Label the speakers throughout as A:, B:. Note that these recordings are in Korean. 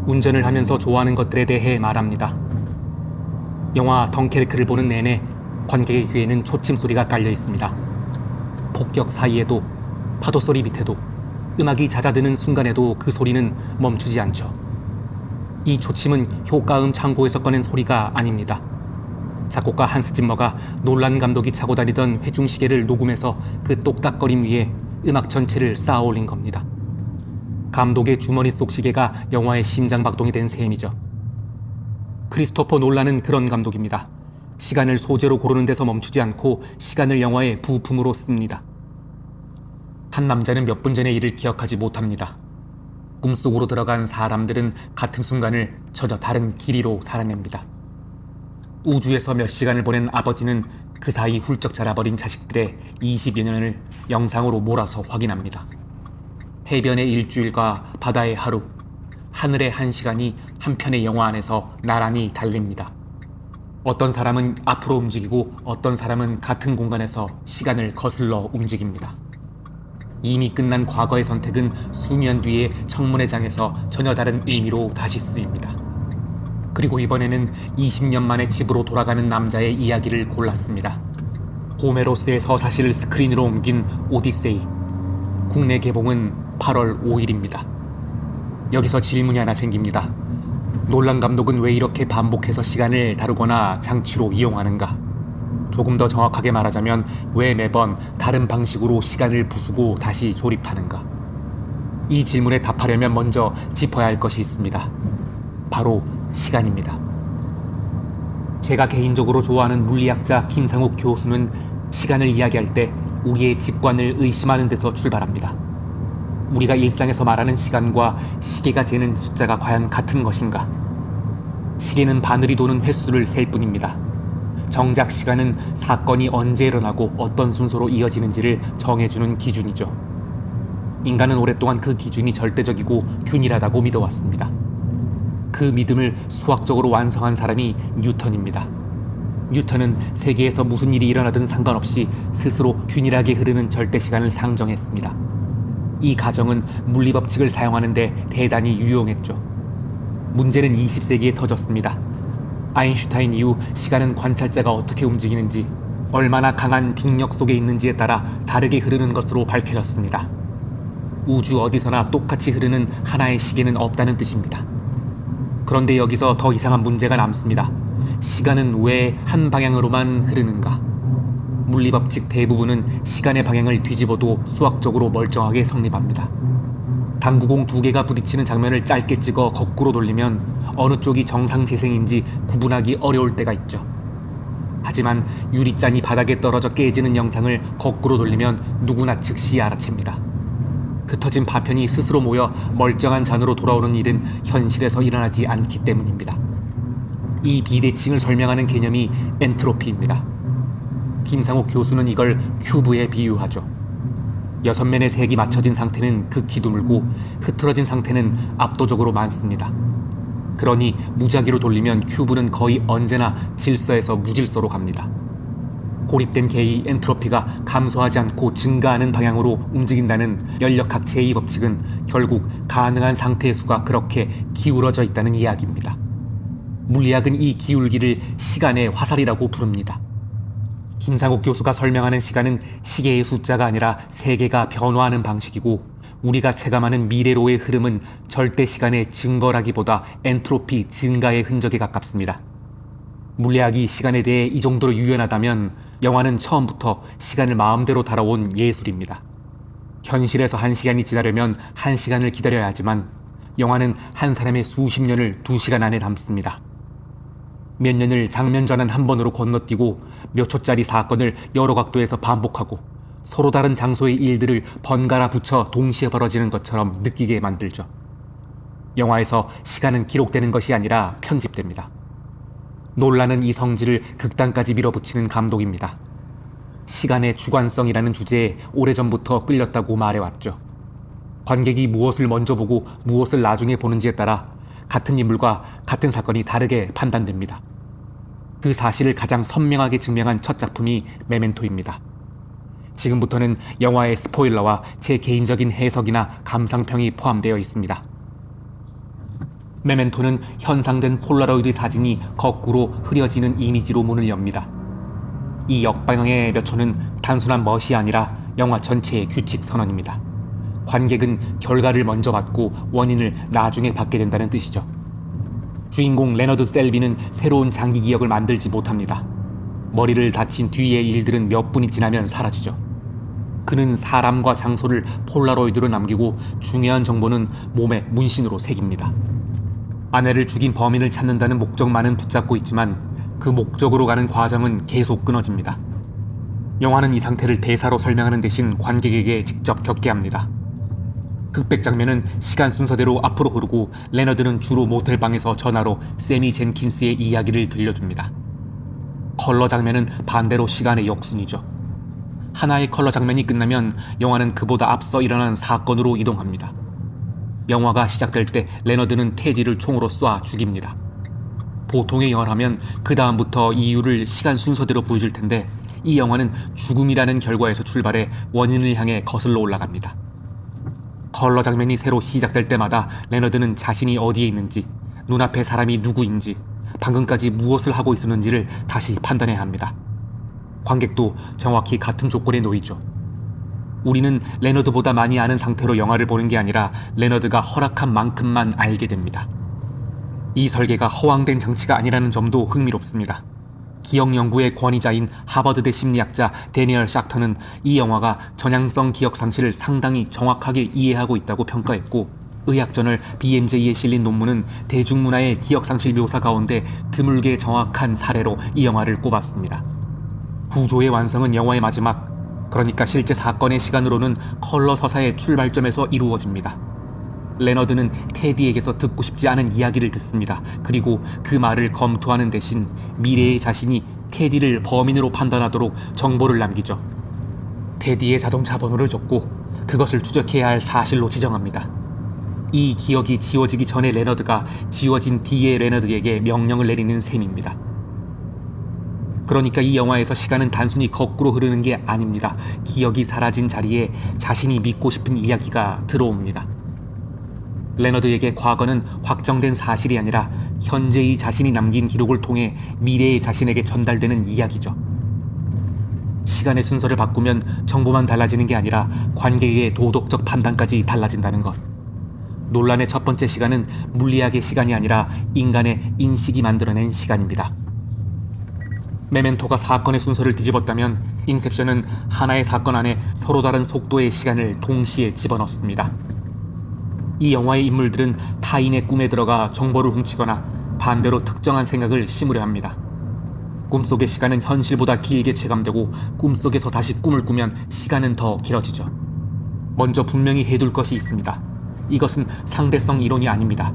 A: 운전을 하면서 좋아하는 것들에 대해 말합니다. 영화 덩케르크를 보는 내내 관객의 귀에는 초침 소리가 깔려 있습니다. 폭격 사이에도, 파도 소리 밑에도, 음악이 잦아드는 순간에도 그 소리는 멈추지 않죠. 이 초침은 효과음 창고에서 꺼낸 소리가 아닙니다. 작곡가 한스 짐머가 놀란 감독이 차고 다니던 회중시계를 녹음해서 그 똑딱거림 위에 음악 전체를 쌓아 올린 겁니다. 감독의 주머니 속 시계가 영화의 심장박동이 된 셈이죠. 크리스토퍼 놀란은 그런 감독입니다. 시간을 소재로 고르는 데서 멈추지 않고 시간을 영화의 부품으로 씁니다. 한 남자는 몇 분 전의 일을 기억하지 못합니다. 꿈속으로 들어간 사람들은 같은 순간을 전혀 다른 길이로 살아냅니다. 우주에서 몇 시간을 보낸 아버지는 그 사이 훌쩍 자라버린 자식들의 20여 년을 영상으로 몰아서 확인합니다. 해변의 일주일과 바다의 하루, 하늘의 한 시간이 한 편의 영화 안에서 나란히 달립니다. 어떤 사람은 앞으로 움직이고 어떤 사람은 같은 공간에서 시간을 거슬러 움직입니다. 이미 끝난 과거의 선택은 수년 뒤에 청문회 장에서 전혀 다른 의미로 다시 쓰입니다. 그리고 이번에는 20년 만에 집으로 돌아가는 남자의 이야기를 골랐습니다. 호메로스의 서사시를 스크린으로 옮긴 오디세이. 국내 개봉은 8월 5일입니다. 여기서 질문이 하나 생깁니다. 놀란 감독은 왜 이렇게 반복해서 시간을 다루거나 장치로 이용하는가? 조금 더 정확하게 말하자면 왜 매번 다른 방식으로 시간을 부수고 다시 조립하는가? 이 질문에 답하려면 먼저 짚어야 할 것이 있습니다. 바로 시간입니다. 제가 개인적으로 좋아하는 물리학자 김상욱 교수는 시간을 이야기할 때 우리의 직관을 의심하는 데서 출발합니다. 우리가 일상에서 말하는 시간과 시계가 재는 숫자가 과연 같은 것인가? 시계는 바늘이 도는 횟수를 셀 뿐입니다. 정작 시간은 사건이 언제 일어나고 어떤 순서로 이어지는지를 정해주는 기준이죠. 인간은 오랫동안 그 기준이 절대적이고 균일하다고 믿어왔습니다. 그 믿음을 수학적으로 완성한 사람이 뉴턴입니다. 뉴턴은 세계에서 무슨 일이 일어나든 상관없이 스스로 균일하게 흐르는 절대 시간을 상정했습니다. 이 가정은 물리법칙을 사용하는 데 대단히 유용했죠. 문제는 20세기에 터졌습니다. 아인슈타인 이후 시간은 관찰자가 어떻게 움직이는지, 얼마나 강한 중력 속에 있는지에 따라 다르게 흐르는 것으로 밝혀졌습니다. 우주 어디서나 똑같이 흐르는 하나의 시계는 없다는 뜻입니다. 그런데 여기서 더 이상한 문제가 남습니다. 시간은 왜 한 방향으로만 흐르는가? 물리법칙 대부분은 시간의 방향을 뒤집어도 수학적으로 멀쩡하게 성립합니다. 당구공 2개가 부딪히는 장면을 짧게 찍어 거꾸로 돌리면 어느 쪽이 정상 재생인지 구분하기 어려울 때가 있죠. 하지만 유리잔이 바닥에 떨어져 깨지는 영상을 거꾸로 돌리면 누구나 즉시 알아챕니다. 흩어진 파편이 스스로 모여 멀쩡한 잔으로 돌아오는 일은 현실에서 일어나지 않기 때문입니다. 이 비대칭을 설명하는 개념이 엔트로피입니다. 김상욱 교수는 이걸 큐브에 비유하죠. 6면의 색이 맞춰진 상태는 극히 드물고 흐트러진 상태는 압도적으로 많습니다. 그러니 무작위로 돌리면 큐브는 거의 언제나 질서에서 무질서로 갑니다. 고립된 개의 엔트로피가 감소하지 않고 증가하는 방향으로 움직인다는 연력학 제2법칙은 결국 가능한 상태의 수가 그렇게 기울어져 있다는 이야기입니다. 물리학은 이 기울기를 시간의 화살이라고 부릅니다. 김상욱 교수가 설명하는 시간은 시계의 숫자가 아니라 세계가 변화하는 방식이고, 우리가 체감하는 미래로의 흐름은 절대 시간의 증거라기보다 엔트로피 증가의 흔적에 가깝습니다. 물리학이 시간에 대해 이 정도로 유연하다면 영화는 처음부터 시간을 마음대로 다뤄온 예술입니다. 현실에서 1시간이 지나려면 1시간을 기다려야 하지만 영화는 한 사람의 수십 년을 2시간 안에 담습니다. 몇 년을 장면 전환 한 번으로 건너뛰고 몇 초짜리 사건을 여러 각도에서 반복하고 서로 다른 장소의 일들을 번갈아 붙여 동시에 벌어지는 것처럼 느끼게 만들죠. 영화에서 시간은 기록되는 것이 아니라 편집됩니다. 놀라는 이 성질을 극단까지 밀어붙이는 감독입니다. 시간의 주관성이라는 주제에 오래전부터 끌렸다고 말해왔죠. 관객이 무엇을 먼저 보고 무엇을 나중에 보는지에 따라 같은 인물과 같은 사건이 다르게 판단됩니다. 그 사실을 가장 선명하게 증명한 첫 작품이 메멘토입니다. 지금부터는 영화의 스포일러와 제 개인적인 해석이나 감상평이 포함되어 있습니다. 메멘토는 현상된 폴라로이드 사진이 거꾸로 흐려지는 이미지로 문을 엽니다. 이 역방향의 몇 초는 단순한 멋이 아니라 영화 전체의 규칙 선언입니다. 관객은 결과를 먼저 받고 원인을 나중에 받게 된다는 뜻이죠. 주인공 레너드 셀비는 새로운 장기 기억을 만들지 못합니다. 머리를 다친 뒤의 일들은 몇 분이 지나면 사라지죠. 그는 사람과 장소를 폴라로이드로 남기고 중요한 정보는 몸에 문신으로 새깁니다. 아내를 죽인 범인을 찾는다는 목적만은 붙잡고 있지만 그 목적으로 가는 과정은 계속 끊어집니다. 영화는 이 상태를 대사로 설명하는 대신 관객에게 직접 겪게 합니다. 흑백 장면은 시간 순서대로 앞으로 흐르고 레너드는 주로 모텔방에서 전화로 세미 젠킨스의 이야기를 들려줍니다. 컬러 장면은 반대로 시간의 역순이죠. 하나의 컬러 장면이 끝나면 영화는 그보다 앞서 일어난 사건으로 이동합니다. 영화가 시작될 때 레너드는 테디를 총으로 쏴 죽입니다. 보통의 영화라면 그 다음부터 이유를 시간 순서대로 보여줄 텐데 이 영화는 죽음이라는 결과에서 출발해 원인을 향해 거슬러 올라갑니다. 컬러 장면이 새로 시작될 때마다 레너드는 자신이 어디에 있는지, 눈앞의 사람이 누구인지, 방금까지 무엇을 하고 있었는지를 다시 판단해야 합니다. 관객도 정확히 같은 조건에 놓이죠. 우리는 레너드보다 많이 아는 상태로 영화를 보는 게 아니라 레너드가 허락한 만큼만 알게 됩니다. 이 설계가 허황된 장치가 아니라는 점도 흥미롭습니다. 기억 연구의 권위자인 하버드대 심리학자 데니얼 샥터는 이 영화가 전향성 기억 상실을 상당히 정확하게 이해하고 있다고 평가했고, 의학저널 BMJ에 실린 논문은 대중문화의 기억 상실 묘사 가운데 드물게 정확한 사례로 이 영화를 꼽았습니다. 구조의 완성은 영화의 마지막, 그러니까 실제 사건의 시간으로는 컬러 서사의 출발점에서 이루어집니다. 레너드는 테디에게서 듣고 싶지 않은 이야기를 듣습니다. 그리고 그 말을 검토하는 대신 미래의 자신이 테디를 범인으로 판단하도록 정보를 남기죠. 테디의 자동차 번호를 줬고 그것을 추적해야 할 사실로 지정합니다. 이 기억이 지워지기 전에 레너드가 지워진 뒤의 레너드에게 명령을 내리는 셈입니다. 그러니까 이 영화에서 시간은 단순히 거꾸로 흐르는 게 아닙니다. 기억이 사라진 자리에 자신이 믿고 싶은 이야기가 들어옵니다. 레너드에게 과거는 확정된 사실이 아니라 현재의 자신이 남긴 기록을 통해 미래의 자신에게 전달되는 이야기죠. 시간의 순서를 바꾸면 정보만 달라지는 게 아니라 관객의 도덕적 판단까지 달라진다는 것. 논란의 첫 번째 시간은 물리학의 시간이 아니라 인간의 인식이 만들어낸 시간입니다. 메멘토가 사건의 순서를 뒤집었다면 인셉션은 하나의 사건 안에 서로 다른 속도의 시간을 동시에 집어넣습니다. 이 영화의 인물들은 타인의 꿈에 들어가 정보를 훔치거나 반대로 특정한 생각을 심으려 합니다. 꿈속의 시간은 현실보다 길게 체감되고 꿈속에서 다시 꿈을 꾸면 시간은 더 길어지죠. 먼저 분명히 해둘 것이 있습니다. 이것은 상대성 이론이 아닙니다.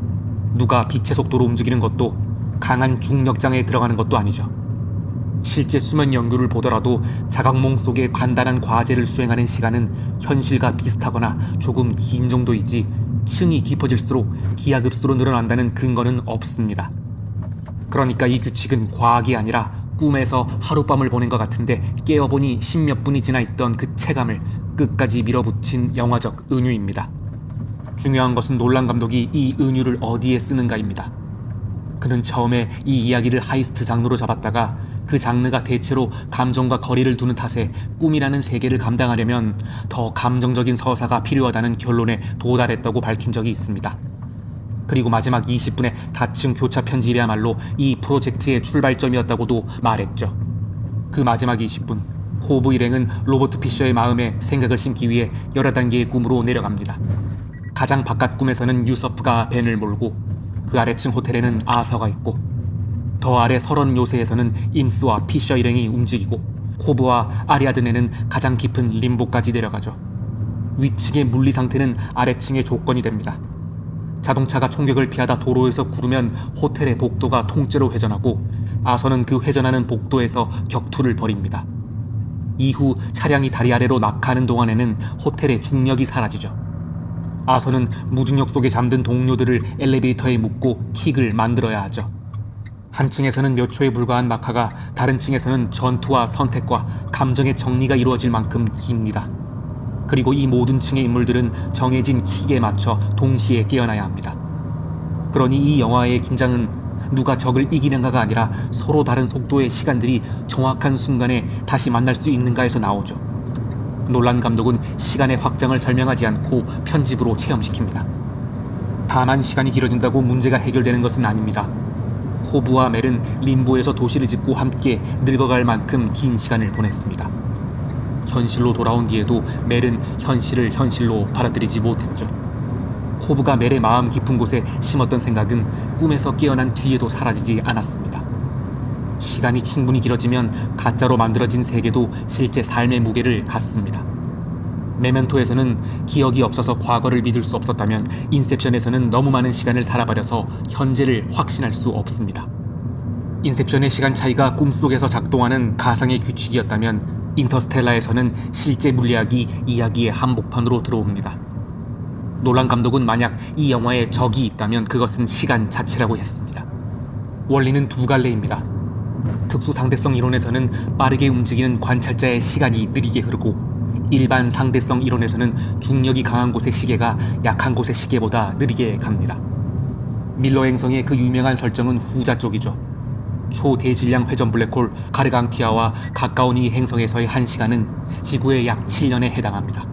A: 누가 빛의 속도로 움직이는 것도 강한 중력장에 들어가는 것도 아니죠. 실제 수면 연구를 보더라도 자각몽 속에 간단한 과제를 수행하는 시간은 현실과 비슷하거나 조금 긴 정도이지 층이 깊어질수록 기하급수로 늘어난다는 근거는 없습니다. 그러니까 이 규칙은 과학이 아니라 꿈에서 하룻밤을 보낸 것 같은데 깨어보니 10몇 분이 지나 있던 그 체감을 끝까지 밀어붙인 영화적 은유입니다. 중요한 것은 놀란 감독이 이 은유를 어디에 쓰는가입니다. 그는 처음에 이 이야기를 하이스트 장르로 잡았다가 그 장르가 대체로 감정과 거리를 두는 탓에 꿈이라는 세계를 감당하려면 더 감정적인 서사가 필요하다는 결론에 도달했다고 밝힌 적이 있습니다. 그리고 마지막 20분의 다층 교차 편집이야말로 이 프로젝트의 출발점이었다고도 말했죠. 그 마지막 20분, 호브 일행은 로버트 피셔의 마음에 생각을 심기 위해 여러 단계의 꿈으로 내려갑니다. 가장 바깥 꿈에서는 유서프가 벤을 몰고 그 아래층 호텔에는 아서가 있고 더 아래 설원 요새에서는 임스와 피셔 일행이 움직이고 호브와 아리아드네는 가장 깊은 림보까지 내려가죠. 위층의 물리 상태는 아래층의 조건이 됩니다. 자동차가 총격을 피하다 도로에서 구르면 호텔의 복도가 통째로 회전하고 아서는 그 회전하는 복도에서 격투를 벌입니다. 이후 차량이 다리 아래로 낙하하는 동안에는 호텔의 중력이 사라지죠. 아서는 무중력 속에 잠든 동료들을 엘리베이터에 묶고 킥을 만들어야 하죠. 한 층에서는 몇 초에 불과한 낙하가 다른 층에서는 전투와 선택과 감정의 정리가 이루어질 만큼 깁니다. 그리고 이 모든 층의 인물들은 정해진 킥에 맞춰 동시에 깨어나야 합니다. 그러니 이 영화의 긴장은 누가 적을 이기는가가 아니라 서로 다른 속도의 시간들이 정확한 순간에 다시 만날 수 있는가에서 나오죠. 놀란 감독은 시간의 확장을 설명하지 않고 편집으로 체험시킵니다. 다만 시간이 길어진다고 문제가 해결되는 것은 아닙니다. 호브와 멜은 림보에서 도시를 짓고 함께 늙어갈 만큼 긴 시간을 보냈습니다. 현실로 돌아온 뒤에도 멜은 현실을 현실로 받아들이지 못했죠. 호브가 멜의 마음 깊은 곳에 심었던 생각은 꿈에서 깨어난 뒤에도 사라지지 않았습니다. 시간이 충분히 길어지면 가짜로 만들어진 세계도 실제 삶의 무게를 갖습니다. 메멘토에서는 기억이 없어서 과거를 믿을 수 없었다면 인셉션에서는 너무 많은 시간을 살아버려서 현재를 확신할 수 없습니다. 인셉션의 시간 차이가 꿈속에서 작동하는 가상의 규칙이었다면 인터스텔라에서는 실제 물리학이 이야기의 한복판으로 들어옵니다. 놀란 감독은 만약 이 영화에 적이 있다면 그것은 시간 자체라고 했습니다. 원리는 두 갈래입니다. 특수 상대성 이론에서는 빠르게 움직이는 관찰자의 시간이 느리게 흐르고 일반 상대성 이론에서는 중력이 강한 곳의 시계가 약한 곳의 시계보다 느리게 갑니다. 밀러 행성의 그 유명한 설정은 후자 쪽이죠. 초대질량 회전 블랙홀 가르강티아와 가까운 이 행성에서의 1시간은 지구의 약 7년에 해당합니다.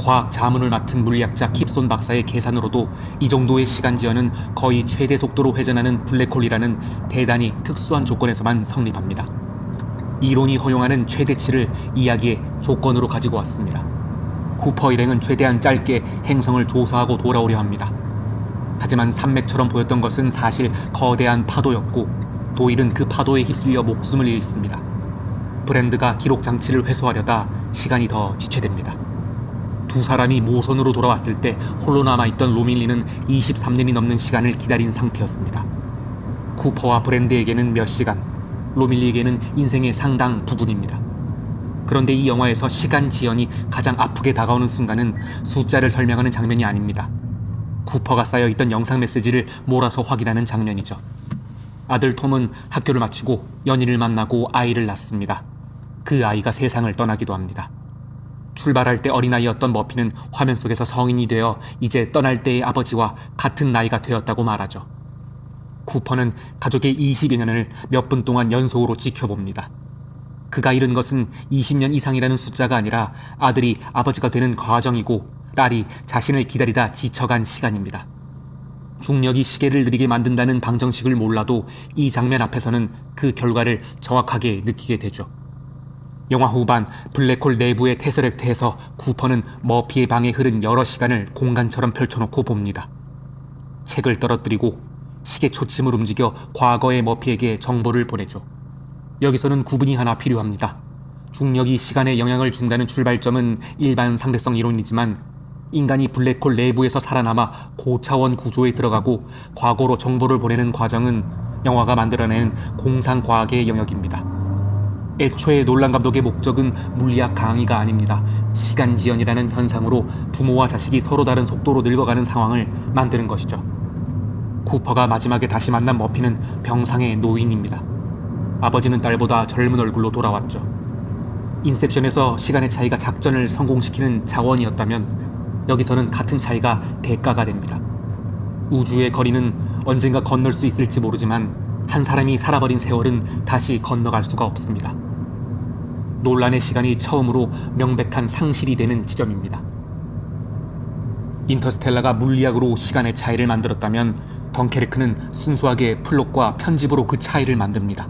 A: 과학 자문을 맡은 물리학자 킵손 박사의 계산으로도 이 정도의 시간지연은 거의 최대 속도로 회전하는 블랙홀이라는 대단히 특수한 조건에서만 성립합니다. 이론이 허용하는 최대치를 이야기의 조건으로 가지고 왔습니다. 쿠퍼 일행은 최대한 짧게 행성을 조사하고 돌아오려 합니다. 하지만 산맥처럼 보였던 것은 사실 거대한 파도였고 도일은 그 파도에 휩쓸려 목숨을 잃습니다. 브랜드가 기록 장치를 회수하려다 시간이 더 지체됩니다. 두 사람이 모선으로 돌아왔을 때 홀로 남아있던 로밀리는 23년이 넘는 시간을 기다린 상태였습니다. 쿠퍼와 브랜드에게는 몇 시간, 로밀리에게는 인생의 상당 부분입니다. 그런데 이 영화에서 시간 지연이 가장 아프게 다가오는 순간은 숫자를 설명하는 장면이 아닙니다. 쿠퍼가 쌓여있던 영상 메시지를 몰아서 확인하는 장면이죠. 아들 톰은 학교를 마치고 연인을 만나고 아이를 낳습니다. 그 아이가 세상을 떠나기도 합니다. 출발할 때 어린아이였던 머피는 화면 속에서 성인이 되어 이제 떠날 때의 아버지와 같은 나이가 되었다고 말하죠. 쿠퍼는 가족의 20여년을 몇 분 동안 연속으로 지켜봅니다. 그가 잃은 것은 20년 이상이라는 숫자가 아니라 아들이 아버지가 되는 과정이고 딸이 자신을 기다리다 지쳐간 시간입니다. 중력이 시계를 느리게 만든다는 방정식을 몰라도 이 장면 앞에서는 그 결과를 정확하게 느끼게 되죠. 영화 후반 블랙홀 내부의 테서렉트에서 쿠퍼는 머피의 방에 흐른 여러 시간을 공간처럼 펼쳐놓고 봅니다. 책을 떨어뜨리고 시계 초침을 움직여 과거의 머피에게 정보를 보내죠. 여기서는 구분이 하나 필요합니다. 중력이 시간에 영향을 준다는 출발점은 일반 상대성 이론이지만 인간이 블랙홀 내부에서 살아남아 고차원 구조에 들어가고 과거로 정보를 보내는 과정은 영화가 만들어내는 공상과학의 영역입니다. 애초에 놀란 감독의 목적은 물리학 강의가 아닙니다. 시간지연이라는 현상으로 부모와 자식이 서로 다른 속도로 늙어가는 상황을 만드는 것이죠. 쿠퍼가 마지막에 다시 만난 머피는 병상의 노인입니다. 아버지는 딸보다 젊은 얼굴로 돌아왔죠. 인셉션에서 시간의 차이가 작전을 성공시키는 자원이었다면 여기서는 같은 차이가 대가가 됩니다. 우주의 거리는 언젠가 건널 수 있을지 모르지만 한 사람이 살아버린 세월은 다시 건너갈 수가 없습니다. 논란의 시간이 처음으로 명백한 상실이 되는 지점입니다. 인터스텔라가 물리학으로 시간의 차이를 만들었다면 덩케르크는 순수하게 플롯과 편집으로 그 차이를 만듭니다.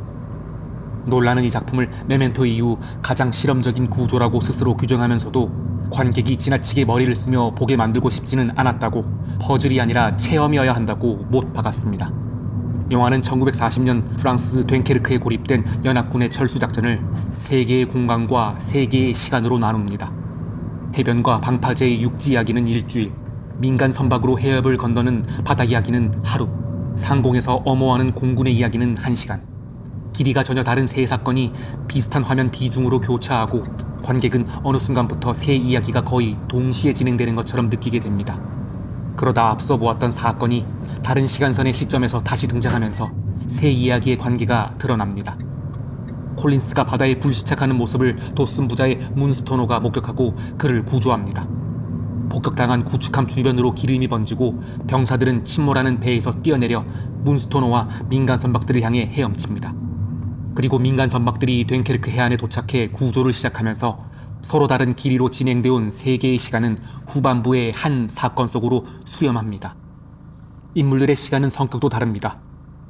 A: 놀라는 이 작품을 메멘토 이후 가장 실험적인 구조라고 스스로 규정하면서도 관객이 지나치게 머리를 쓰며 보게 만들고 싶지는 않았다고, 퍼즐이 아니라 체험이어야 한다고 못 박았습니다. 영화는 1940년 프랑스 됴케르크에 고립된 연합군의 철수작전을 3개의 공간과 3개의 시간으로 나눕니다. 해변과 방파제의 육지 이야기는 일주일, 민간 선박으로 해협을 건너는 바다 이야기는 하루, 상공에서 엄호하는 공군의 이야기는 1시간. 길이가 전혀 다른 세 사건이 비슷한 화면 비중으로 교차하고 관객은 어느 순간부터 세 이야기가 거의 동시에 진행되는 것처럼 느끼게 됩니다. 그러다 앞서 보았던 사건이 다른 시간선의 시점에서 다시 등장하면서 세 이야기의 관계가 드러납니다. 콜린스가 바다에 불시착하는 모습을 도슨 부자의 문스토노가 목격하고 그를 구조합니다. 폭격당한 구축함 주변으로 기름이 번지고 병사들은 침몰하는 배에서 뛰어내려 문스토너와 민간 선박들을 향해 헤엄칩니다. 그리고 민간 선박들이 됴케르크 해안에 도착해 구조를 시작하면서 서로 다른 길이로 진행되어 온 세 개의 시간은 후반부의 한 사건 속으로 수렴합니다. 인물들의 시간은 성격도 다릅니다.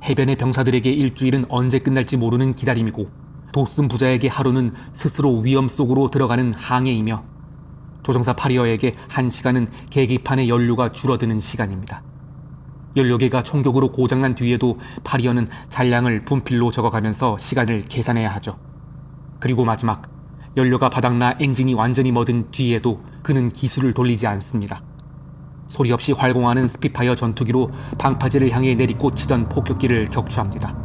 A: 해변의 병사들에게 일주일은 언제 끝날지 모르는 기다림이고, 도슨 부자에게 하루는 스스로 위험 속으로 들어가는 항해이며, 조종사 파리어에게 한 시간은 계기판의 연료가 줄어드는 시간입니다. 연료계가 총격으로 고장난 뒤에도 파리어는 잔량을 분필로 적어가면서 시간을 계산해야 하죠. 그리고 마지막, 연료가 바닥나 엔진이 완전히 멎은 뒤에도 그는 기술을 돌리지 않습니다. 소리 없이 활공하는 스피파이어 전투기로 방파제를 향해 내리꽂히던 폭격기를 격추합니다.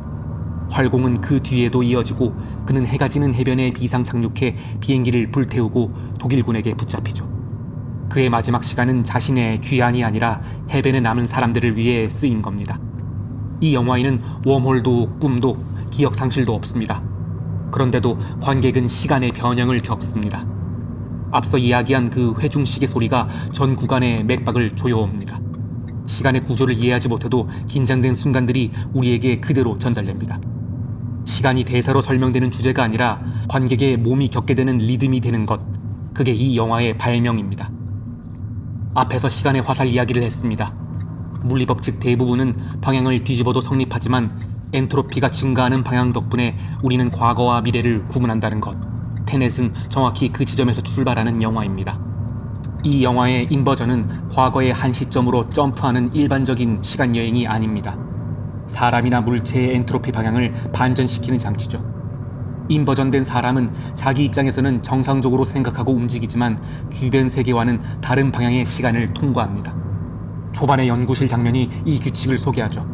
A: 활공은 그 뒤에도 이어지고 그는 해가 지는 해변에 비상 착륙해 비행기를 불태우고 독일군에게 붙잡히죠. 그의 마지막 시간은 자신의 귀환이 아니라 해변에 남은 사람들을 위해 쓰인 겁니다. 이 영화에는 웜홀도 꿈도 기억 상실도 없습니다. 그런데도 관객은 시간의 변형을 겪습니다. 앞서 이야기한 그 회중식의 소리가 전 구간의 맥박을 조여옵니다. 시간의 구조를 이해하지 못해도 긴장된 순간들이 우리에게 그대로 전달됩니다. 시간이 대사로 설명되는 주제가 아니라 관객의 몸이 겪게 되는 리듬이 되는 것, 그게 이 영화의 발명입니다. 앞에서 시간의 화살 이야기를 했습니다. 물리법칙 대부분은 방향을 뒤집어도 성립하지만 엔트로피가 증가하는 방향 덕분에 우리는 과거와 미래를 구분한다는 것. 테넷은 정확히 그 지점에서 출발하는 영화입니다. 이 영화의 인버전은 과거의 한 시점으로 점프하는 일반적인 시간여행이 아닙니다. 사람이나 물체의 엔트로피 방향을 반전시키는 장치죠. 인버전된 사람은 자기 입장에서는 정상적으로 생각하고 움직이지만 주변 세계와는 다른 방향의 시간을 통과합니다. 초반의 연구실 장면이 이 규칙을 소개하죠.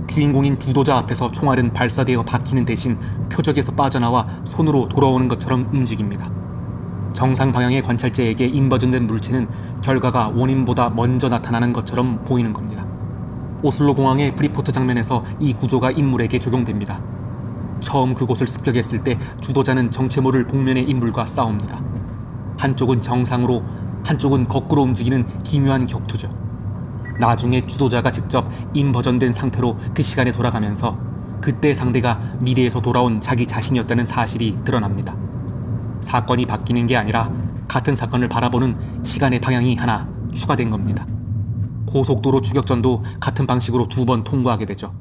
A: 주인공인 주도자 앞에서 총알은 발사되어 박히는 대신 표적에서 빠져나와 손으로 돌아오는 것처럼 움직입니다. 정상 방향의 관찰자에게 인버전된 물체는 결과가 원인보다 먼저 나타나는 것처럼 보이는 겁니다. 오슬로 공항의 프리포트 장면에서 이 구조가 인물에게 적용됩니다. 처음 그곳을 습격했을 때 주도자는 정체 모를 복면의 인물과 싸웁니다. 한쪽은 정상으로, 한쪽은 거꾸로 움직이는 기묘한 격투죠. 나중에 주도자가 직접 인버전된 상태로 그 시간에 돌아가면서 그때 상대가 미래에서 돌아온 자기 자신이었다는 사실이 드러납니다. 사건이 바뀌는 게 아니라 같은 사건을 바라보는 시간의 방향이 하나 추가된 겁니다. 고속도로 추격전도 같은 방식으로 2번 통과하게 되죠.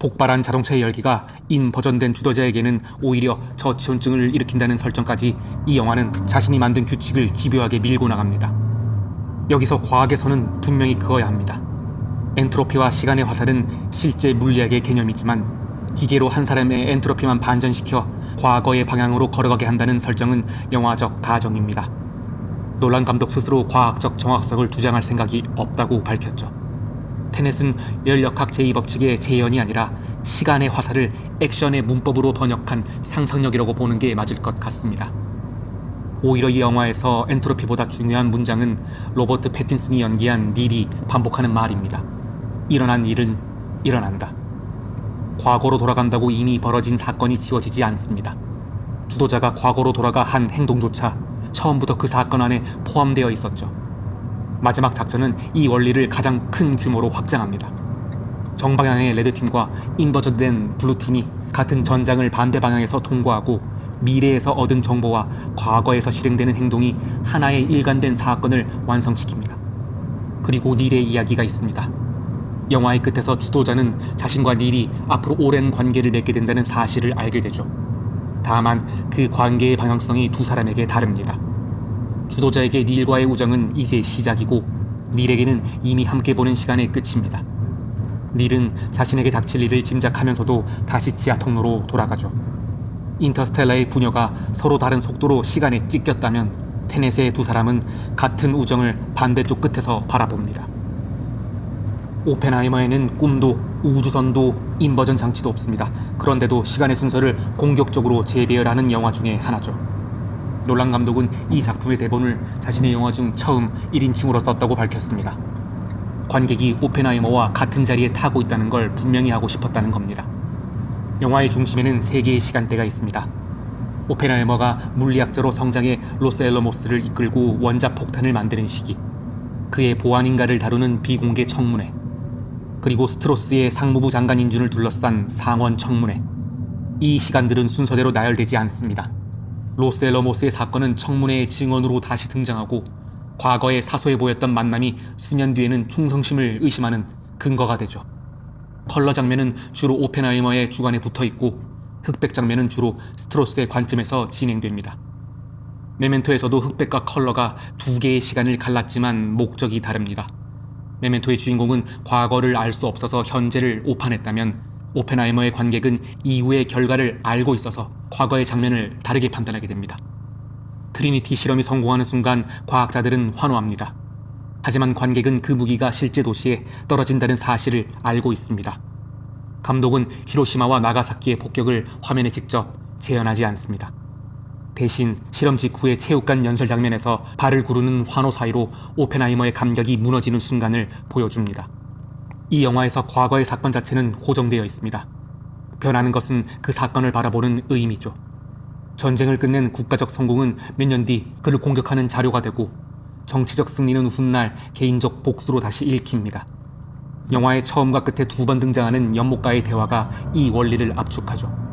A: 폭발한 자동차의 열기가 인버전된 주도자에게는 오히려 저치온증을 일으킨다는 설정까지 이 영화는 자신이 만든 규칙을 집요하게 밀고 나갑니다. 여기서 과학에서는 분명히 그어야 합니다. 엔트로피와 시간의 화살은 실제 물리학의 개념이지만 기계로 한 사람의 엔트로피만 반전시켜 과거의 방향으로 걸어가게 한다는 설정은 영화적 가정입니다. 놀란 감독 스스로 과학적 정확성을 주장할 생각이 없다고 밝혔죠. 테넷은 열역학 제2법칙의 재현이 아니라 시간의 화살을 액션의 문법으로 번역한 상상력이라고 보는 게 맞을 것 같습니다. 오히려 이 영화에서 엔트로피보다 중요한 문장은 로버트 패틴슨이 연기한 닐이 반복하는 말입니다. 일어난 일은 일어난다. 과거로 돌아간다고 이미 벌어진 사건이 지워지지 않습니다. 주도자가 과거로 돌아가 한 행동조차 처음부터 그 사건 안에 포함되어 있었죠. 마지막 작전은 이 원리를 가장 큰 규모로 확장합니다. 정방향의 레드팀과 인버전된 블루팀이 같은 전장을 반대 방향에서 통과하고 미래에서 얻은 정보와 과거에서 실행되는 행동이 하나의 일관된 사건을 완성시킵니다. 그리고 닐의 이야기가 있습니다. 영화의 끝에서 주도자는 자신과 닐이 앞으로 오랜 관계를 맺게 된다는 사실을 알게 되죠. 다만 그 관계의 방향성이 두 사람에게 다릅니다. 주도자에게 닐과의 우정은 이제 시작이고 닐에게는 이미 함께 보낸 시간의 끝입니다. 닐은 자신에게 닥칠 일을 짐작하면서도 다시 지하 통로로 돌아가죠. 인터스텔라의 부녀가 서로 다른 속도로 시간에 찢겼다면 테넷의 두 사람은 같은 우정을 반대쪽 끝에서 바라봅니다. 오펜하이머에는 꿈도 우주선도 인버전 장치도 없습니다. 그런데도 시간의 순서를 공격적으로 재배열하는 영화 중에 하나죠. 놀란 감독은 이 작품의 대본을 자신의 영화 중 처음 1인칭으로 썼다고 밝혔습니다. 관객이 오펜하이머와 같은 자리에 타고 있다는 걸 분명히 하고 싶었다는 겁니다. 영화의 중심에는 3개의 시간대가 있습니다. 오펜하이머가 물리학자로 성장해 로스앨러모스를 이끌고 원자 폭탄을 만드는 시기, 그의 보안인가를 다루는 비공개 청문회, 그리고 스트로스의 상무부 장관 인준을 둘러싼 상원 청문회. 이 시간들은 순서대로 나열되지 않습니다. 로스앨러모스의 사건은 청문회의 증언으로 다시 등장하고 과거에 사소해 보였던 만남이 수년 뒤에는 충성심을 의심하는 근거가 되죠. 컬러 장면은 주로 오펜하이머의 주관에 붙어있고 흑백 장면은 주로 스트로스의 관점에서 진행됩니다. 메멘토에서도 흑백과 컬러가 두 개의 시간을 갈랐지만 목적이 다릅니다. 메멘토의 주인공은 과거를 알 수 없어서 현재를 오판했다면 오펜하이머의 관객은 이후의 결과를 알고 있어서 과거의 장면을 다르게 판단하게 됩니다. 트리니티 실험이 성공하는 순간 과학자들은 환호합니다. 하지만 관객은 그 무기가 실제 도시에 떨어진다는 사실을 알고 있습니다. 감독은 히로시마와 나가사키의 폭격을 화면에 직접 재현하지 않습니다. 대신 실험 직후의 체육관 연설 장면에서 발을 구르는 환호 사이로 오펜하이머의 감격이 무너지는 순간을 보여줍니다. 이 영화에서 과거의 사건 자체는 고정되어 있습니다. 변하는 것은 그 사건을 바라보는 의미죠. 전쟁을 끝낸 국가적 성공은 몇 년 뒤 그를 공격하는 자료가 되고 정치적 승리는 훗날 개인적 복수로 다시 읽힙니다. 영화의 처음과 끝에 두 번 등장하는 연못가의 대화가 이 원리를 압축하죠.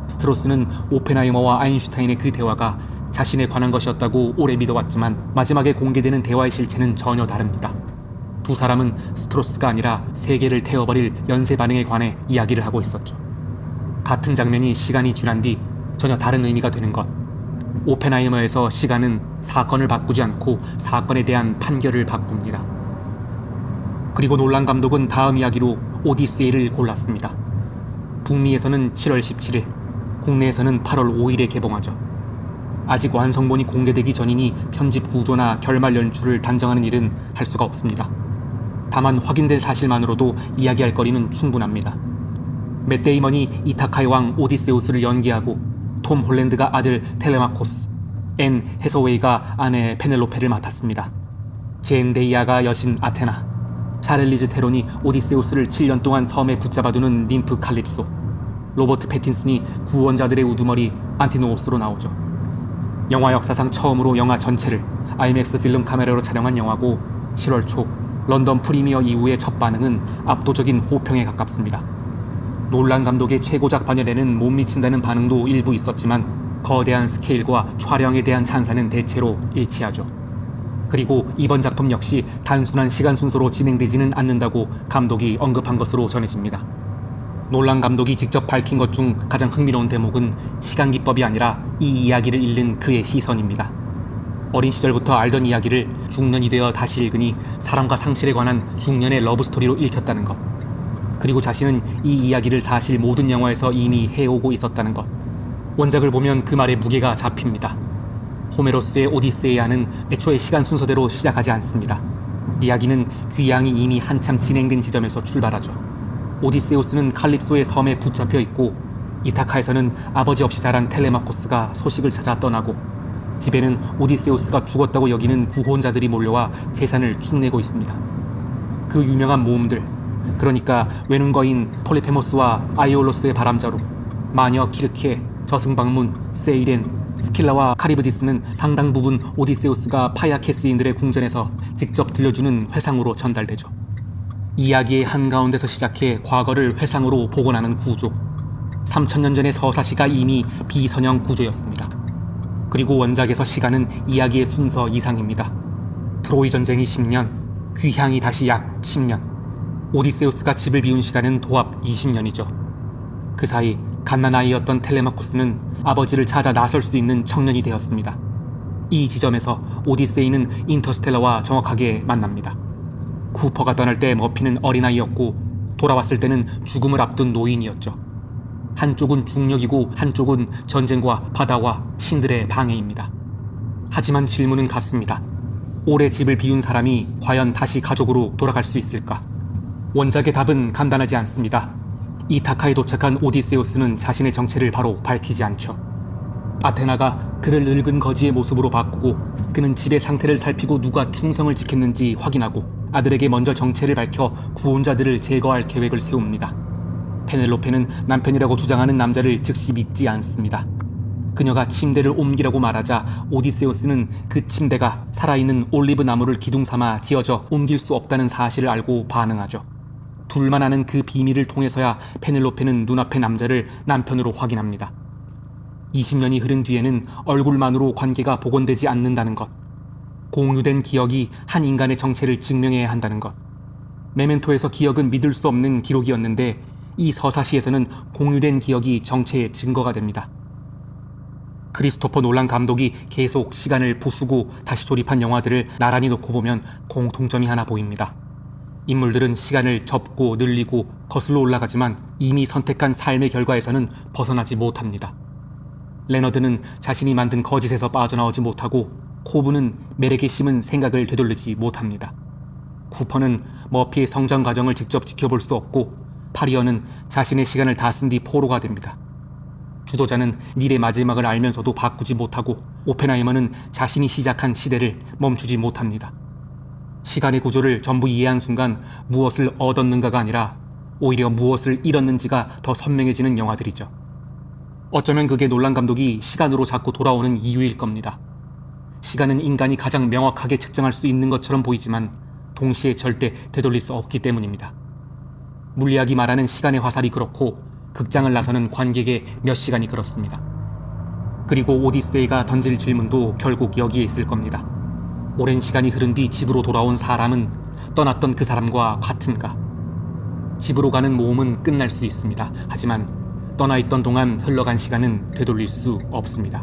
A: 스트로스는 오펜하이머와 아인슈타인의 그 대화가 자신에 관한 것이었다고 오래 믿어왔지만 마지막에 공개되는 대화의 실체는 전혀 다릅니다. 두 사람은 스트로스가 아니라 세계를 태워버릴 연쇄 반응에 관해 이야기를 하고 있었죠. 같은 장면이 시간이 지난 뒤 전혀 다른 의미가 되는 것. 오펜하이머에서 시간은 사건을 바꾸지 않고 사건에 대한 판결을 바꿉니다. 그리고 놀란 감독은 다음 이야기로 오디세이를 골랐습니다. 북미에서는 7월 17일, 국내에서는 8월 5일에 개봉하죠. 아직 완성본이 공개되기 전이니 편집 구조나 결말 연출을 단정하는 일은 할 수가 없습니다. 다만 확인된 사실만으로도 이야기할 거리는 충분합니다. 맷 데이먼이 이타카의 왕 오디세우스를 연기하고 톰 홀랜드가 아들 텔레마코스, 앤 해서웨이가 아내 페넬로페를 맡았습니다. 젠데이아가 여신 아테나, 샤를리즈 테론이 오디세우스를 7년 동안 섬에 붙잡아두는 ним프 칼립소, 로버트 패틴슨이 구원자들의 우두머리 안티노오스로 나오죠. 영화 역사상 처음으로 영화 전체를 IMAX 필름 카메라로 촬영한 영화고 7월 초 런던 프리미어 이후의 첫 반응은 압도적인 호평에 가깝습니다. 놀란 감독의 최고작 반열에는 못 미친다는 반응도 일부 있었지만 거대한 스케일과 촬영에 대한 찬사는 대체로 일치하죠. 그리고 이번 작품 역시 단순한 시간 순서로 진행되지는 않는다고 감독이 언급한 것으로 전해집니다. 놀란 감독이 직접 밝힌 것 중 가장 흥미로운 대목은 시간 기법이 아니라 이 이야기를 읽는 그의 시선입니다. 어린 시절부터 알던 이야기를 중년이 되어 다시 읽으니 사랑과 상실에 관한 중년의 러브스토리로 읽혔다는 것. 그리고 자신은 이 이야기를 사실 모든 영화에서 이미 해오고 있었다는 것. 원작을 보면 그 말의 무게가 잡힙니다. 호메로스의 오디세이아는 애초에 시간 순서대로 시작하지 않습니다. 이야기는 귀향이 이미 한참 진행된 지점에서 출발하죠. 오디세우스는 칼립소의 섬에 붙잡혀 있고 이타카에서는 아버지 없이 자란 텔레마코스가 소식을 찾아 떠나고 집에는 오디세우스가 죽었다고 여기는 구원자들이 몰려와 재산을 축내고 있습니다. 그 유명한 모험들, 그러니까 외눈거인 폴리페모스와 아이올로스의 바람자루, 마녀 키르케, 저승방문, 세이렌, 스킬라와 카리브디스는 상당 부분 오디세우스가 파야케스인들의 궁전에서 직접 들려주는 회상으로 전달되죠. 이야기의 한가운데서 시작해 과거를 회상으로 복원하는 구조. 3000년 전의 서사시가 이미 비선형 구조였습니다. 그리고 원작에서 시간은 이야기의 순서 이상입니다. 트로이 전쟁이 10년, 귀향이 다시 약 10년. 오디세우스가 집을 비운 시간은 도합 20년이죠. 그 사이 갓난아이였던 텔레마코스는 아버지를 찾아 나설 수 있는 청년이 되었습니다. 이 지점에서 오디세이는 인터스텔라와 정확하게 만납니다. 쿠퍼가 떠날 때 머피는 어린아이였고 돌아왔을 때는 죽음을 앞둔 노인이었죠. 한쪽은 중력이고 한쪽은 전쟁과 바다와 신들의 방해입니다. 하지만 질문은 같습니다. 오래 집을 비운 사람이 과연 다시 가족으로 돌아갈 수 있을까? 원작의 답은 간단하지 않습니다. 이타카에 도착한 오디세우스는 자신의 정체를 바로 밝히지 않죠. 아테나가 그를 늙은 거지의 모습으로 바꾸고 그는 집의 상태를 살피고 누가 충성을 지켰는지 확인하고 아들에게 먼저 정체를 밝혀 구원자들을 제거할 계획을 세웁니다. 페넬로페는 남편이라고 주장하는 남자를 즉시 믿지 않습니다. 그녀가 침대를 옮기라고 말하자 오디세우스는 그 침대가 살아있는 올리브 나무를 기둥 삼아 지어져 옮길 수 없다는 사실을 알고 반응하죠. 둘만 아는 그 비밀을 통해서야 페넬로페는 눈앞의 남자를 남편으로 확인합니다. 20년이 흐른 뒤에는 얼굴만으로 관계가 복원되지 않는다는 것, 공유된 기억이 한 인간의 정체를 증명해야 한다는 것. 메멘토에서 기억은 믿을 수 없는 기록이었는데 이 서사시에서는 공유된 기억이 정체의 증거가 됩니다. 크리스토퍼 놀란 감독이 계속 시간을 부수고 다시 조립한 영화들을 나란히 놓고 보면 공통점이 하나 보입니다. 인물들은 시간을 접고 늘리고 거슬러 올라가지만 이미 선택한 삶의 결과에서는 벗어나지 못합니다. 레너드는 자신이 만든 거짓에서 빠져나오지 못하고 코브는 멜에게 심은 생각을 되돌리지 못합니다. 쿠퍼는 머피의 성장 과정을 직접 지켜볼 수 없고 파리어는 자신의 시간을 다 쓴 뒤 포로가 됩니다. 주도자는 닐의 마지막을 알면서도 바꾸지 못하고 오펜하이머는 자신이 시작한 시대를 멈추지 못합니다. 시간의 구조를 전부 이해한 순간 무엇을 얻었는가가 아니라 오히려 무엇을 잃었는지가 더 선명해지는 영화들이죠. 어쩌면 그게 놀란 감독이 시간으로 자꾸 돌아오는 이유일 겁니다. 시간은 인간이 가장 명확하게 측정할 수 있는 것처럼 보이지만 동시에 절대 되돌릴 수 없기 때문입니다. 물리학이 말하는 시간의 화살이 그렇고 극장을 나서는 관객의 몇 시간이 그렇습니다. 그리고 오디세이가 던질 질문도 결국 여기에 있을 겁니다. 오랜 시간이 흐른 뒤 집으로 돌아온 사람은 떠났던 그 사람과 같은가? 집으로 가는 모험은 끝날 수 있습니다. 하지만 떠나 있던 동안 흘러간 시간은 되돌릴 수 없습니다.